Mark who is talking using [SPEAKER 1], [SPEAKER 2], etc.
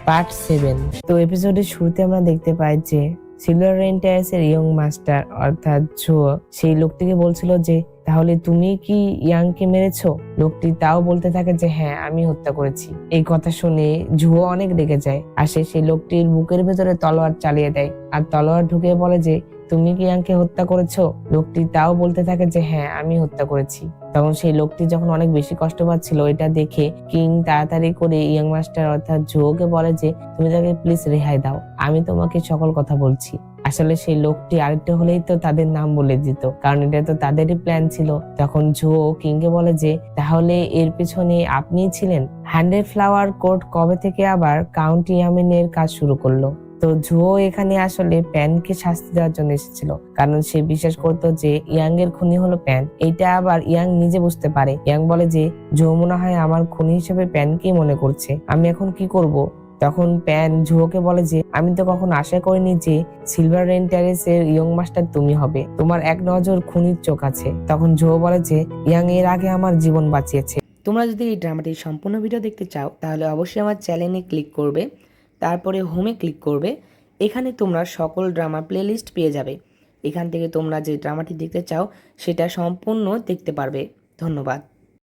[SPEAKER 1] Part 7। তো এপিসোডের শুরুতে আমরা দেখতে পাই যে সিলভার রেইন টেরাসের ইয়ং মাস্টার অর্থাৎ জো সেই লোকটিকে বলছিল যে তাহলে তুমি কি ইয়াংকে মেরেছো। লোকটি তাও বলতে থাকে যে হ্যাঁ আমি হত্যা করেছি। এই কথা শুনে জুও অনেক রেগে যায় আর সে সেই লোকটির বুকের ভেতরে তলোয়ার চালিয়ে দেয় আর তলোয়ার ঢুকে বলে যে তুমি কি ইয়াংকে হত্যা করেছো। লোকটি তাও বলতে থাকে যে হ্যাঁ আমি হত্যা করেছি। তখন সেই লোকটি যখন অনেক বেশি কষ্ট পাচ্ছিল এটা দেখে কিং তাড়াতাড়ি করে ইয়ং মাস্টার অর্থাৎ জোকে বলে যে তুমি তাকে প্লিজ রেহাই দাও, আমি তোমাকে সকল কথা বলছি। আসলে সেই লোকটি আরেকটা হলেই তো তাদের নাম বলে দিত, কারণ এটা তো তাদেরই প্ল্যান ছিল। তখন জো কিংকে বলে যে তাহলে এর পেছনে আপনিই ছিলেন। 100 ফ্লাওয়ার কোর্ট কবে থেকে আবার কাউন্টি ইয়ামিনের কাজ শুরু করলো। তো জো এখানে আসলে প্যানকে শাস্তি দেওয়ার জন্য এসেছিল, কারণ সে বিশ্বাস করতো যে ইয়াং এর খুনি হলো প্যান। এইটা আবার ইয়াং নিজে বুঝতে পারে। ইয়াং বলে যে জো মনে হয় আমার খুনি হিসেবে প্যানকেই মনে করছে, আমি এখন কি করব। তখন প্যান জুয়োকে বলে যে আমি তো কখনো আশা করিনি যে সিলভার রেইন টেরেসের ইয়ং মাস্টার তুমি হবে, তোমার এক নজর খুনির চোখ আছে। তখন জুয়ো বলে যে ইয়াং এর আগে আমার জীবন বাঁচিয়েছে।
[SPEAKER 2] তোমরা যদি এই ড্রামাটির সম্পূর্ণ ভিডিও দেখতে চাও তাহলে অবশ্যই আমার চ্যানেলে ক্লিক করবে, তারপরে হোমে ক্লিক করবে। এখানে তোমরা সকল ড্রামা প্লেলিস্ট পেয়ে যাবে। এখান থেকে তোমরা যে ড্রামাটি দেখতে চাও সেটা সম্পূর্ণ দেখতে পারবে। ধন্যবাদ।